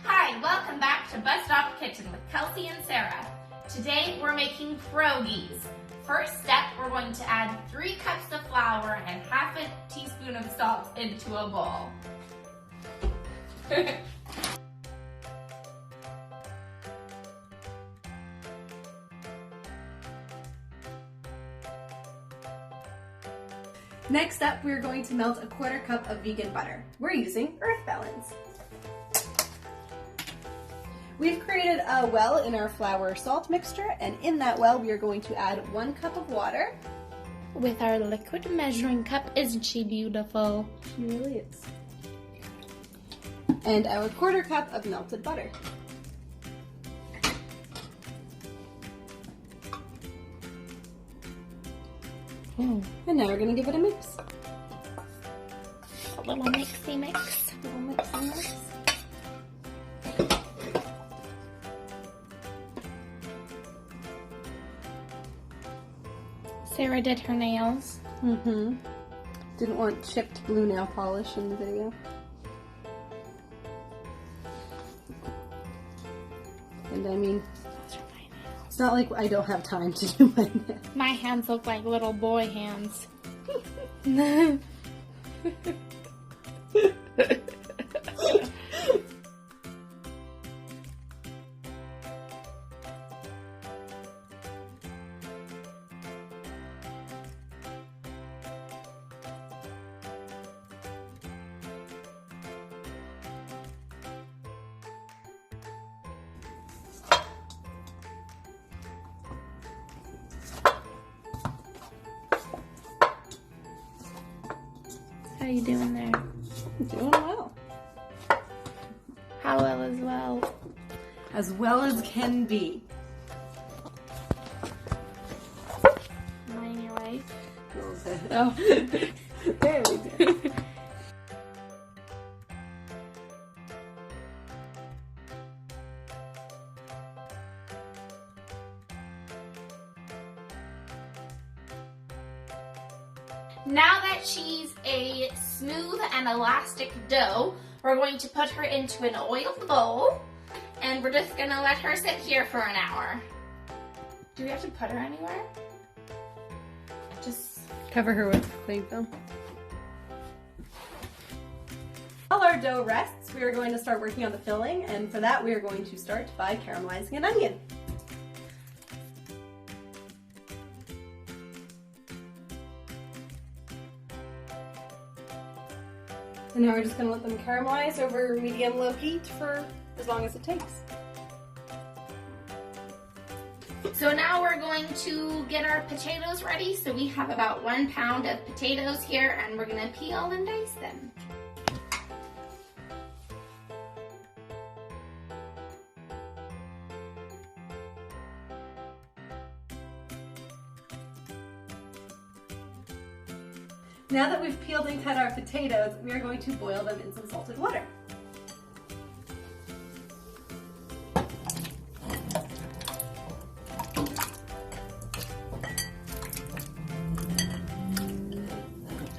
Hi, welcome back to Bus Stop Kitchen with Kelsey and Sarah. Today we're making pierogies. First step, we're going to add 3 cups of flour and half a teaspoon of salt into a bowl. Next up, we're going to melt a 1/4 cup of vegan butter. We're using Earth Balance. We've created a well in our flour salt mixture, and in that well we are going to add 1 cup of water. With our liquid measuring cup, isn't she beautiful? She really is. And our 1/4 cup of melted butter. And now we're going to give it a mix. A little mixy mix. A little mixy mix. Sarah did her nails. Didn't want chipped blue nail polish in the video. And I mean, it's not like I don't have time to do my nails. My hands look like little boy hands. How you doing there? I'm doing well. How well as well? As well as can be. Am I in your way? Oh, there we go. Now that she's a smooth and elastic dough, we're going to put her into an oiled bowl, and we're just gonna let her sit here for an hour. Do we have to put her anywhere? Just Cover her with cling film. While our dough rests, we are going to start working on the filling, and for that we are going to start by caramelizing an onion. And now we're just going to let them caramelize over medium-low heat for as long as it takes. So now we're going to get our potatoes ready. So we have about 1 pound of potatoes here, and we're gonna peel and dice them. Now that we've peeled and cut our potatoes, we are going to boil them in some salted water.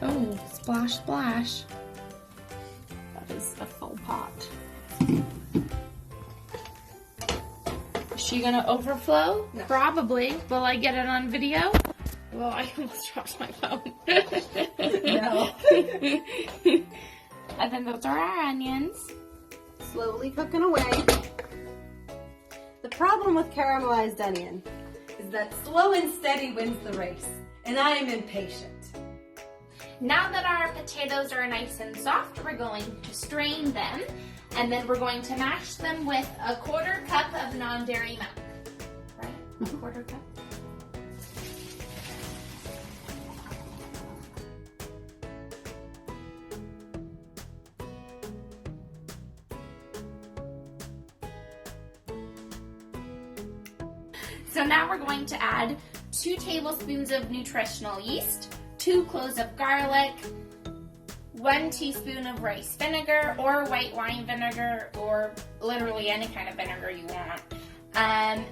Oh, splash, splash. That is a full pot. Is she gonna overflow? No. Probably. Will I get it on video? Well, I almost dropped my phone. No. And then those are our onions. Slowly cooking away. The problem with caramelized onion is that slow and steady wins the race, and I am impatient. Now that our potatoes are nice and soft, we're going to strain them, and then we're going to mash them with a 1/4 cup of non-dairy milk. Right? A 1/4 cup? So now we're going to add 2 tablespoons of nutritional yeast, 2 cloves of garlic, 1 teaspoon of rice vinegar or white wine vinegar, or literally any kind of vinegar you want, and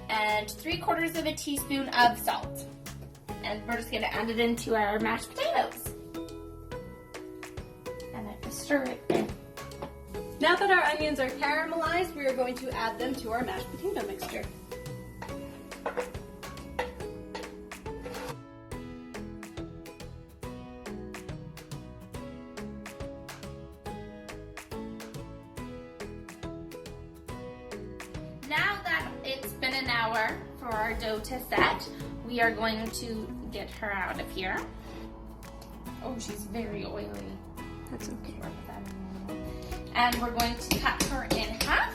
3/4 of a teaspoon of salt. And we're just going to add it into our mashed potatoes. And then just stir it in. Now that our onions are caramelized, we are going to add them to our mashed potato mixture. Now that it's been an hour for our dough to set, we are going to get her out of here. Oh, she's very oily. That's okay. And we're going to cut her in half,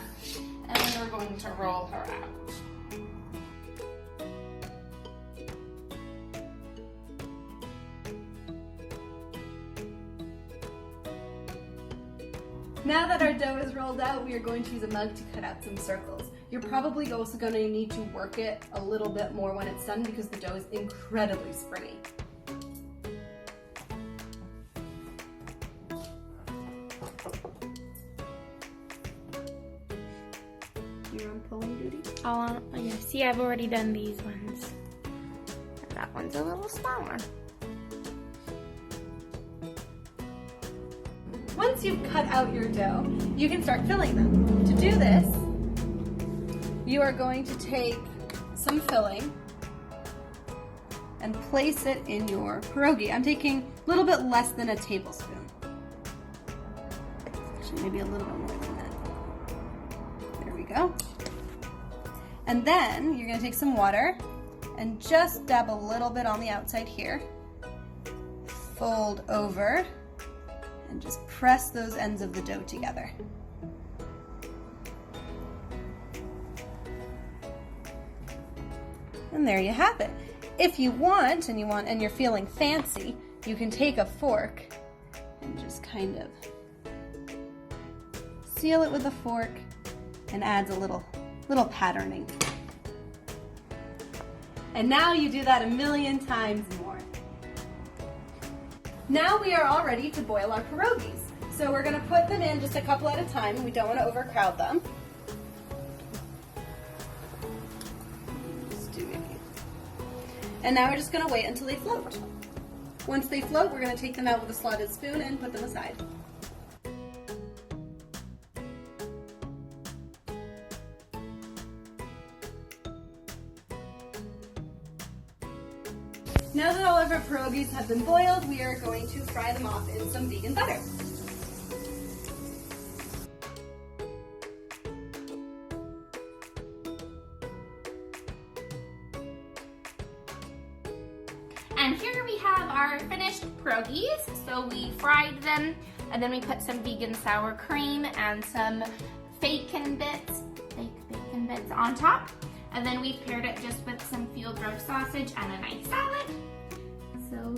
and then we're going to roll her out. Now that our dough is rolled out, we are going to use a mug to cut out some circles. You're probably also going to need to work it a little bit more when it's done because the dough is incredibly springy. You're on pulling duty? Oh, yeah. See, I've already done these ones. And that one's a little smaller. Once you've cut out your dough, you can start filling them. To do this, you are going to take some filling and place it in your pierogi. I'm taking a little bit less than a tablespoon. Actually, maybe a little bit more than that. There we go. And then you're going to take some water and just dab a little bit on the outside here. Fold over and just press those ends of the dough together. And there you have it. If you want and you're feeling fancy, you can take a fork and just kind of seal it with a fork and adds a little patterning. And now you do that a million times more. Now we are all ready to boil our pierogies. So we're going to put them in just a couple at a time. We don't want to overcrowd them. Just do it. And now we're just going to wait until they float. Once they float, we're going to take them out with a slotted spoon and put them aside. Now that all of our pierogies have been boiled, we are going to fry them off in some vegan butter. And here we have our finished pierogies. So we fried them, and then we put some vegan sour cream and some fake bacon bits on top. And then we paired it just with some field roast sausage and a nice salad. So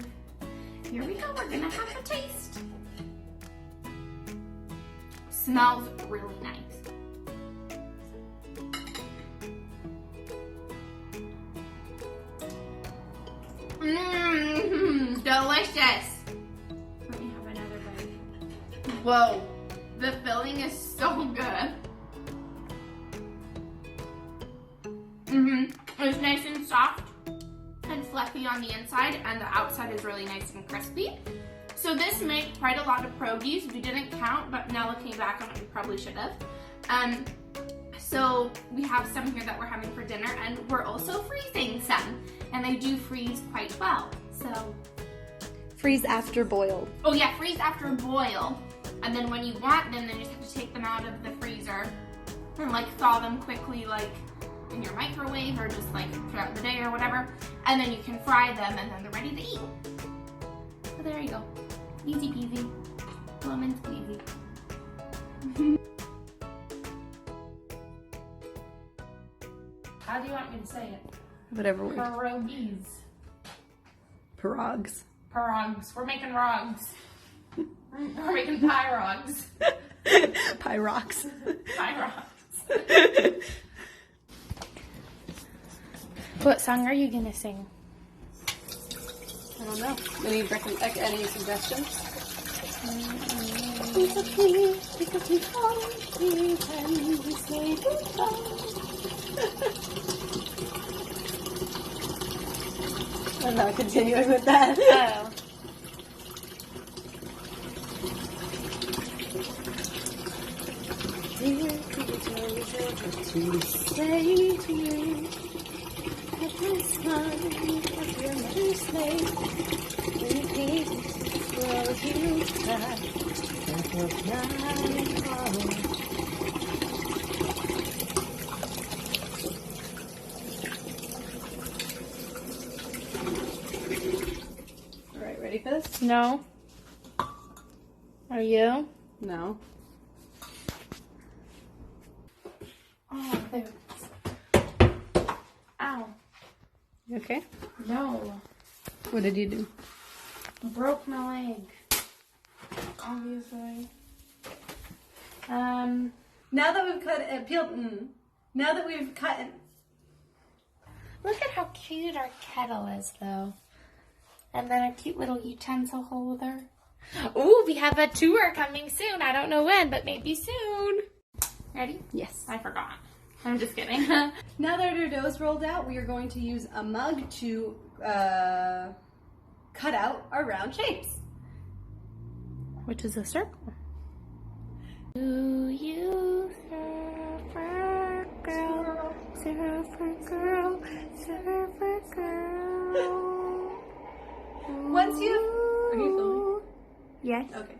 here we go, we're gonna have a taste. Smells really nice. Mmm, delicious. Let me have another bite. Whoa, the filling is so good. It's nice and soft and fluffy on the inside, and the outside is really nice and crispy. So this made quite a lot of pierogies. We didn't count, but now looking back on it, we probably should have. So we have some here that we're having for dinner, and we're also freezing some, and they do freeze quite well. So Freeze after boiled. oh yeah, freeze after boil, and then when you want them, then you just have to take them out of the freezer and like thaw them quickly, like in your microwave or just like throughout the day or whatever, and then you can fry them and then they're ready to eat. So there you go. Easy peasy. Lemon squeezy. How do you want me to say it? Whatever word. Pierogies. Pierogs. Pierogs. We're making rogs. We're making pyrogs. Pyrox. Pyrogs. What song are you gonna sing? I don't know. Any suggestions? I'm not continuing with that. Oh. to say to you every time, every mistake, when peace throws you back, that was my fault. All right, ready for this? No. Are you? No. Oh, there it is. Ow. You okay? No. What did you do? Broke my leg. Obviously. Now that we've now that we've cut. Look at how cute our kettle is, though. And then a cute little utensil holder. Ooh, we have a tour coming soon. I don't know when, but maybe soon. Ready? Yes. I forgot. I'm just kidding. Now that our dough is rolled out, we are going to use a mug to cut out our round shapes. Which is a circle. Do you surfer girl, surfer girl, surfer girl? Once you... Are you filming? Yes. Okay.